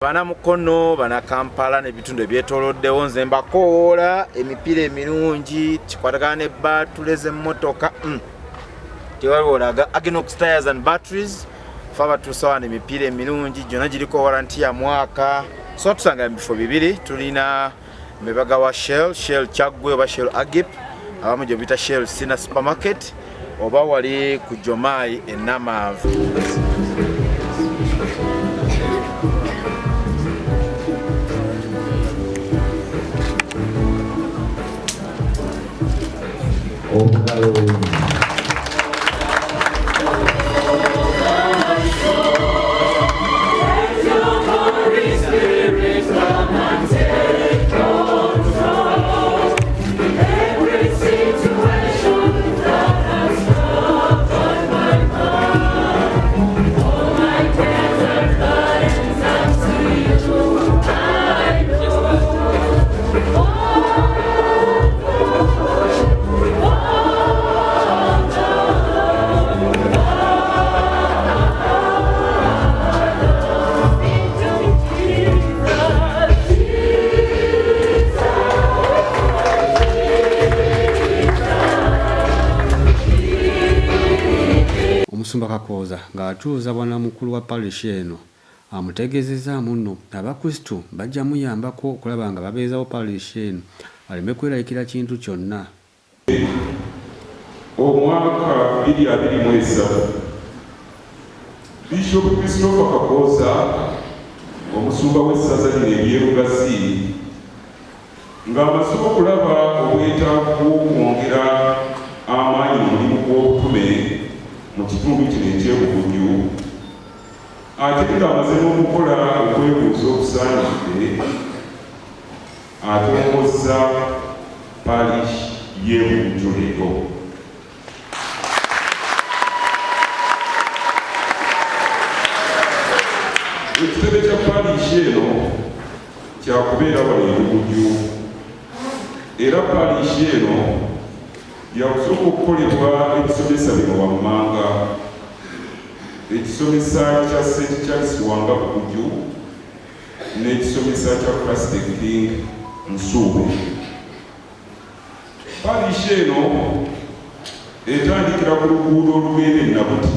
Bana Mukono, bana Kampala n'ebitundu ebyetooloddewo nze mbakoola emipiira emirungi kikwatagana ne batuleze emmotoka tewaliwo olaga Aginox Tires and Batteries faba tusawana emipiira emirungi gyonna giriko warranty ya mwaka so tusanga mu bifo bibiri tulina mebaga wa Shell Kyaggwe oba Shell Agip abamu gye bita Shell Sina Supermarket oba wali ku Jomayi e Namavu. Omusumba Kakooza ng'atuuza bwana mukulu wa Parish eno amutegeezezza muno abakristu bajja muyambako okulaba nga babeezawo Parish eno aleme kwerayikira kintu kyonna. Omwaka 2023 Bishop Christopher Kakooza omusumba w'essaza lino ery'e Lugazi ng'amaze okulaba obwetaavu bw'okwongera amaanyi mu mulimu gw'obutume mu kitundu kino eky'e Bugujju ate ng'amaze n'okukola okwebuuza okusaanidde atongozza Parish y'e Bugujju leero. Ekitebe kya Parish eno kyakubeera wano e Bugujju era Parish eno yakusooka okukolebwa ebisomesa bino wammanga ekisomesa kya St. Charles Lwanga Buguju n'ekisomesa kya Christ the King Nsuube. Parish eno etandikira ku luguudo olugenda e Nabuti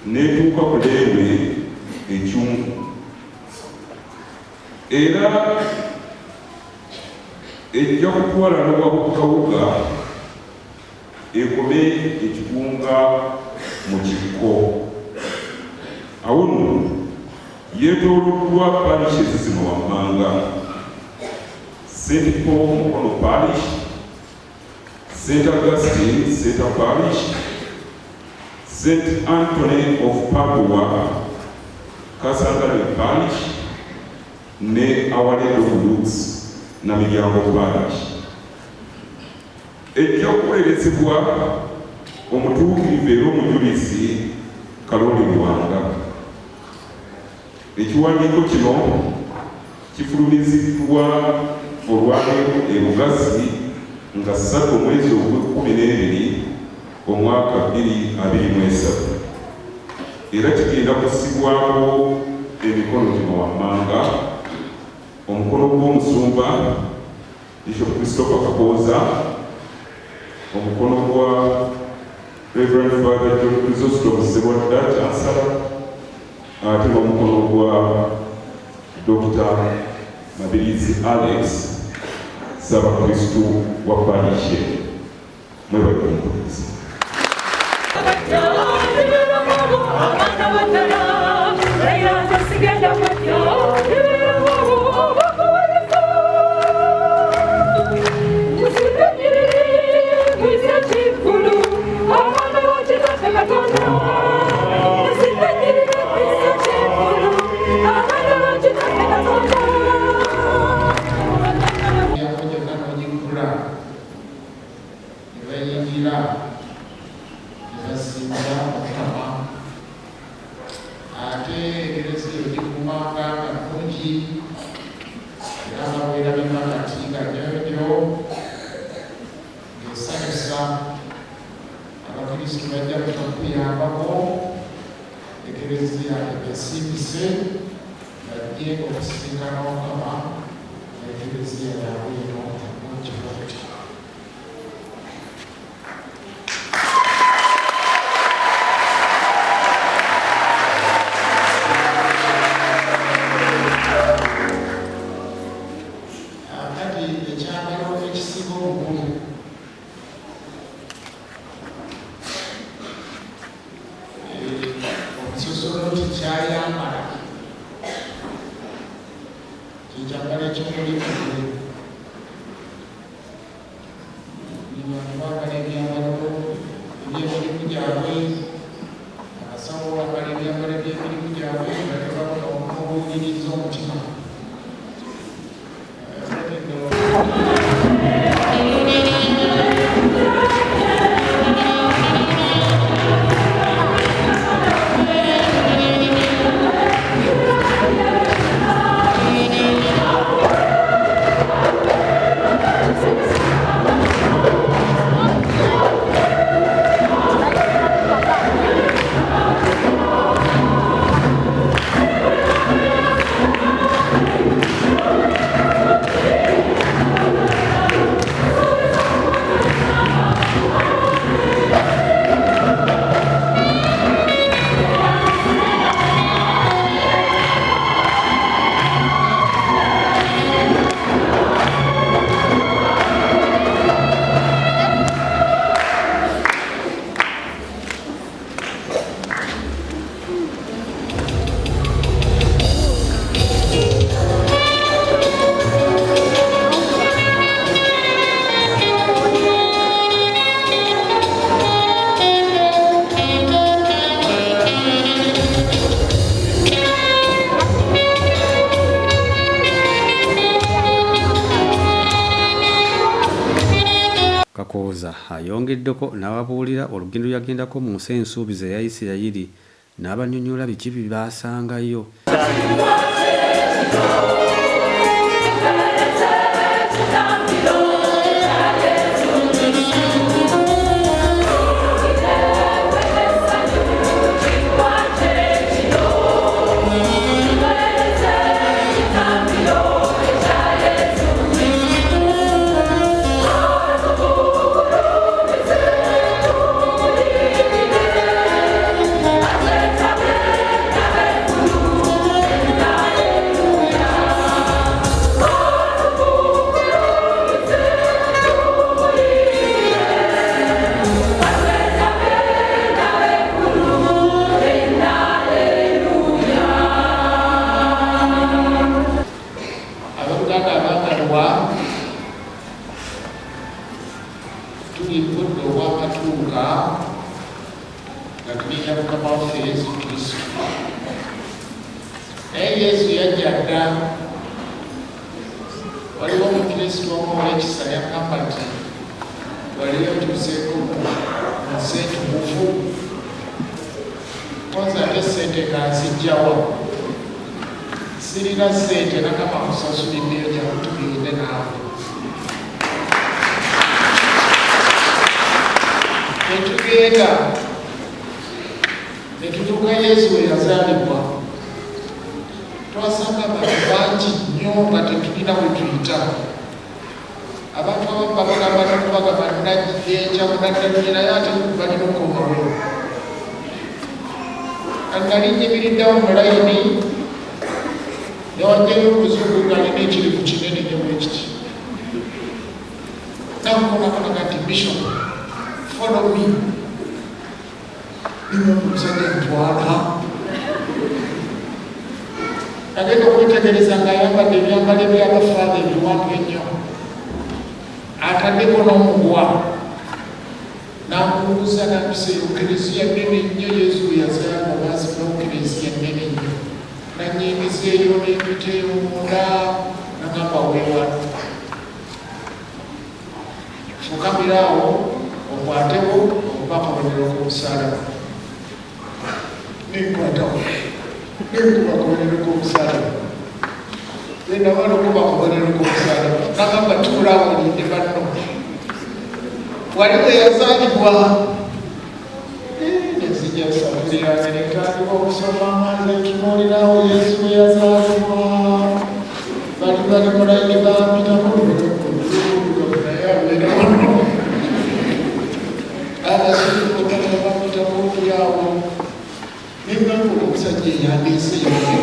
n'etuuka ku Lembwe ekyungu era ejja kutwala n'obwakukawuga ekome ekigunga mu kikko. Awo nno yeetooloddwa Parish ezizino wammanga St. Paul Mukono Parish, St. Augustine Center Parish, St. Anthony of Padua Kasangale Parish ne Our Lady of Lux na Miryango Parish. Ejja kuweerezebwa omutuukirivu era omujulizi Kaloli Lwanga. Ekiwandiiko kino kifulumiziddwa olwaleero e Lugazi nga 3 omwezi ogw'Ekumi omwaka 2023 era kigenda kussibwako emikono gino wammanga omukono gw'Omusumba Bishop Christopher Kakooza, omukono gwa Reverend Father John Chrysostom Sebwadda Chancellor, ate omukono gwa Dr. Mabirizi Alex Ssabakristu wa Parish. Mwebale omukuliriza. Abakristo bajja kutuyambako ekereziya ebisimbise bajje okusisinkana Mukama n'eklezia yaabwe eno mungi bw'oti. Kati ekyambalo ekisinga obukulu omusosoloti kyayambala kikyambalo ekyomulimu bambala ebyambalo ebyemirimu gyabwe, abasawo bambala ebyambalo ebyemirimu gyabwe nga tebabona okubuuliriza omutima. Kakooza ayongeddeko n'ababuulira olugendo yagendako mu nsi ensuubiza eya Isirayiri n'abannyonnyola biki bye baasangayo. tulipudde ow'amatuuka nga tulinda Mukama waffe Yesu Kristo. Naye Yesu yajja dda, waliwo Omukristo omu ow'ekisa yagamba nti waliyo tuseeko nsi entukuvu, konza ate ssente kanzijjawa, sirina ssente nakama kusasuliddeyo jamu tugende naawe. Netugenda netutuuka Yesu we yazaalibwa, twasanga abantu bangi nnyo nga tetulina bwe tuyita. Abantu abamu babagamba nokubagamba najjeekya munaddajje naye ate balina okukomawo. Nali nyimiriddewo mu layini newajjayo omuzungu ng'alina ekirivu kinene nnyo bwe kiti. Namukonakonaga nti Bishop, follow me. Nimumusajja ntwala. Nagenda okwetegereza ng'ayambadde ebyambalo eby'abafaada ebiwanvu ennyo, ataddeko n'omuguwa. Namubuuza namuseera Eklezia nnene nnyo Yesu we yazaala baasibawo Eklezia nnene nnyo. Nanyiimizeeyo n'empiteeyo munda nagamba weewala. Fukamirawo okwatewo oba akabonero k'omusaalaba. Nenkwatawo nenkuba akabonero k'omusaalaba. Nenabala okuba akabonero k'omusaalaba. Nagamba tuulaawo olinde banno. Wali we yazaalibwa. Nezijja safiri yange netandika okusoma amazzi etunuulirawo Yesu we yazaalibwa. bali mulayini bampitako abasirikokana bampitako okuyawo nengaku omusajja eyandiise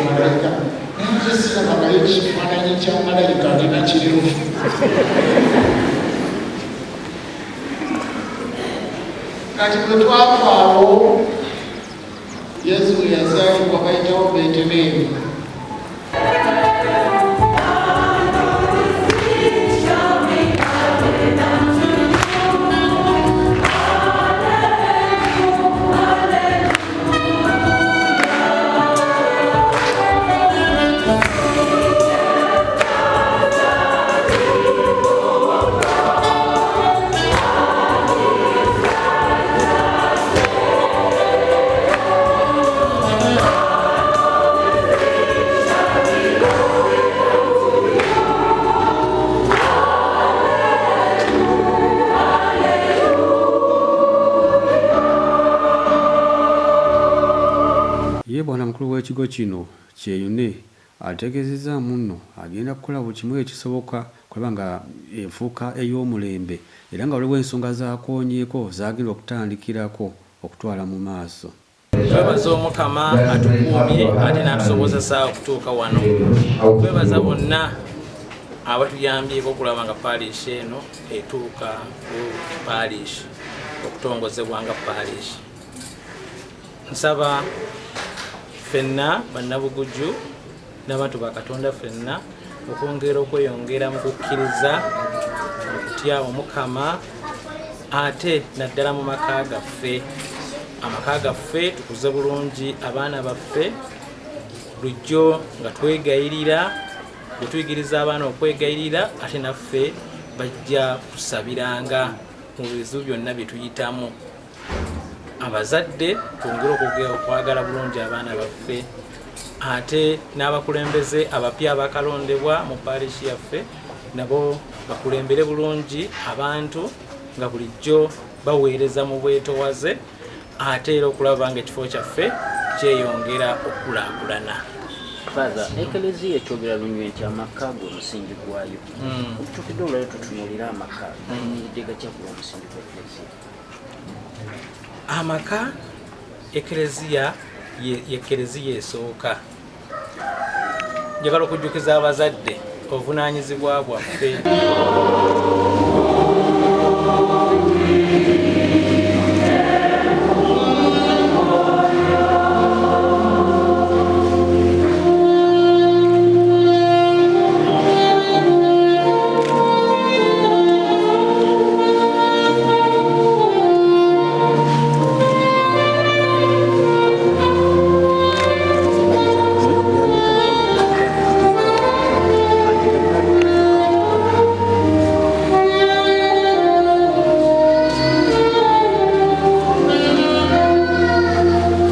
malayika nayesirabagayo kifaananyi kya malayika alina kirimu kati bwe twavaawo yesu we yazaalibwa bayitawo betemeri Bwana mukulu w'ekigo kino kyeyune ategeezezza munno agenda kukola buli kimu ekisoboka kulaba nga enfuuka ey'omulembe era nga waliwo ensonga zaakoonyeeko zaagenda okutandikirako okutwala mu maaso. Twebaza Omukama atukuumye ate n'atusobozesa okutuuka wano. Twebaza bonna abatuyambyeko okulaba nga Parish eno etuuka ku Parish okutongozebwa nga Parish. Nsaba ffenna bannabugujju n'abantu ba Katonda ffenna okwongera okweyongera mu kukkiriza okutya Omukama ate naddala mu maka gaffe. Amaka gaffe tukuze bulungi abaana baffe bulijjo nga twegayirira bwe tuyigiriza abaana okwegayirira ate naffe bajja kusabiranga mu bizibu byonna bye tuyitamu. Abazadde twongere okwagala bulungi abaana baffe ate n'abakulembeze abapya abakalondebwa mu Parish yaffe nabo bakulembere bulungi abantu nga bulijjo baweereza mu bwetowaze ate era okulaba nga ekifo kyaffe kyeyongera okulaakulana. Father, ekeleziya ekyogera lunywe nti amaka g'omusingi gwayo. Okutuukidde olwaleero tutunuulira amaka gayimiridde gatya ku lw'omusingi gw'ekeleziya? Amaka ekeleziya y'ekeleziya esooka. Njagala okujjukiza abazadde obuvunaanyizibwa bwaffe.